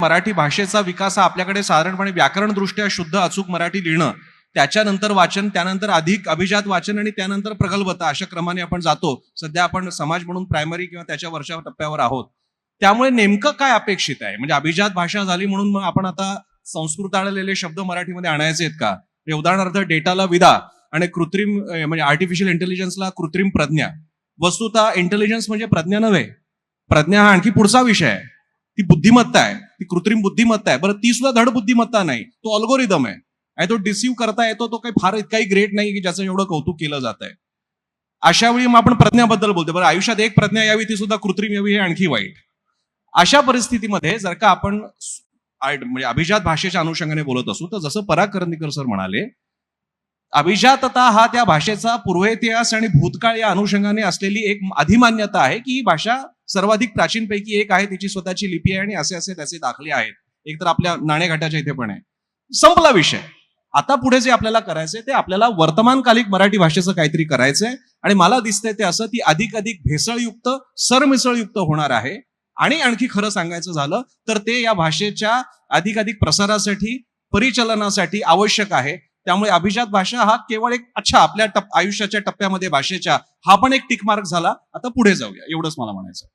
मराठी भाषेचा विकास हा आपल्याकडे साधारणपणे व्याकरणदृष्ट्या शुद्ध अचूक मराठी लिहिणं, त्याच्यानंतर वाचन, त्यानंतर अधिक अभिजात वाचन आणि त्यानंतर प्रगल्भता अशा क्रमाने आपण जातो. सध्या आपण समाज म्हणून प्रायमरी किंवा त्याच्या वरच्या टप्प्यावर आहोत. त्यामुळे नेमकं काय अपेक्षित आहे? म्हणजे अभिजात भाषा झाली म्हणून मग आपण आता संस्कृत आलेले शब्द मराठीमध्ये आणायचे आहेत का? उदाहरणार्थ डेटाला विदा आणि कृत्रिम म्हणजे आर्टिफिशियल इंटेलिजन्सला कृत्रिम प्रज्ञा. वस्तुतः इंटेलिजन्स म्हणजे प्रज्ञा नव्हे. प्रज्ञा हा आणखी पुढचा विषय आहे. ती बुद्धिमत्ता आहे, ती कृत्रिम बुद्धिमत्ता आहे. बरं, ती सुद्धा धड बुद्धिमत्ता नाही, तो अल्गोरिदम आहे आणि तो डिसिव्ह करता येतो. तो काही फार इतकाही ग्रेट नाही की ज्याचं एवढं कौतुक केलं जात आहे. अशा वेळी मग आपण प्रज्ञाबद्दल बोलतो. बरं, आयुष्यात एक प्रज्ञा यावी, ती सुद्धा कृत्रिम यावी, हे आणखी वाईट. अशा परिस्थितीमध्ये जर का आपण म्हणजे अभिजात भाषेच्या अनुषंगाने बोलत असू, तर जसं पराग करंदीकर सर म्हणाले, अभिजातता हा त्या भाषेचा पूर्वेतिहास आणि भूतकाळ या अनुषंगाने असलेली एक अधिमान्यता आहे की ही भाषा सर्वाधिक प्राचीनपैकी एक आहे. तिची स्वतःची लिपी आहे आणि असे असे त्याचे दाखले आहेत. एक तर आपल्या नाणेघाटाच्या इथे पण आहे. संपला विषय. आता पुढे जे आपल्याला करायचंय ते आपल्याला वर्तमानकालिक मराठी भाषेचं काहीतरी करायचंय आणि मला दिसतंय ते असं ती अधिक भेसळयुक्त, सरमिसळयुक्त होणार आहे. आणि आणखी खरं सांगायचं झालं तर ते या भाषेच्या अधिक प्रसारासाठी, परिचलनासाठी आवश्यक आहे. त्यामुळे अभिजात भाषा हा केवळ एक आपल्या आयुष्याच्या टप्प्यामध्ये भाषेच्या हा पण एक टिकमार्क झाला. आता पुढे जाऊया, एवढंच मला म्हणायचं.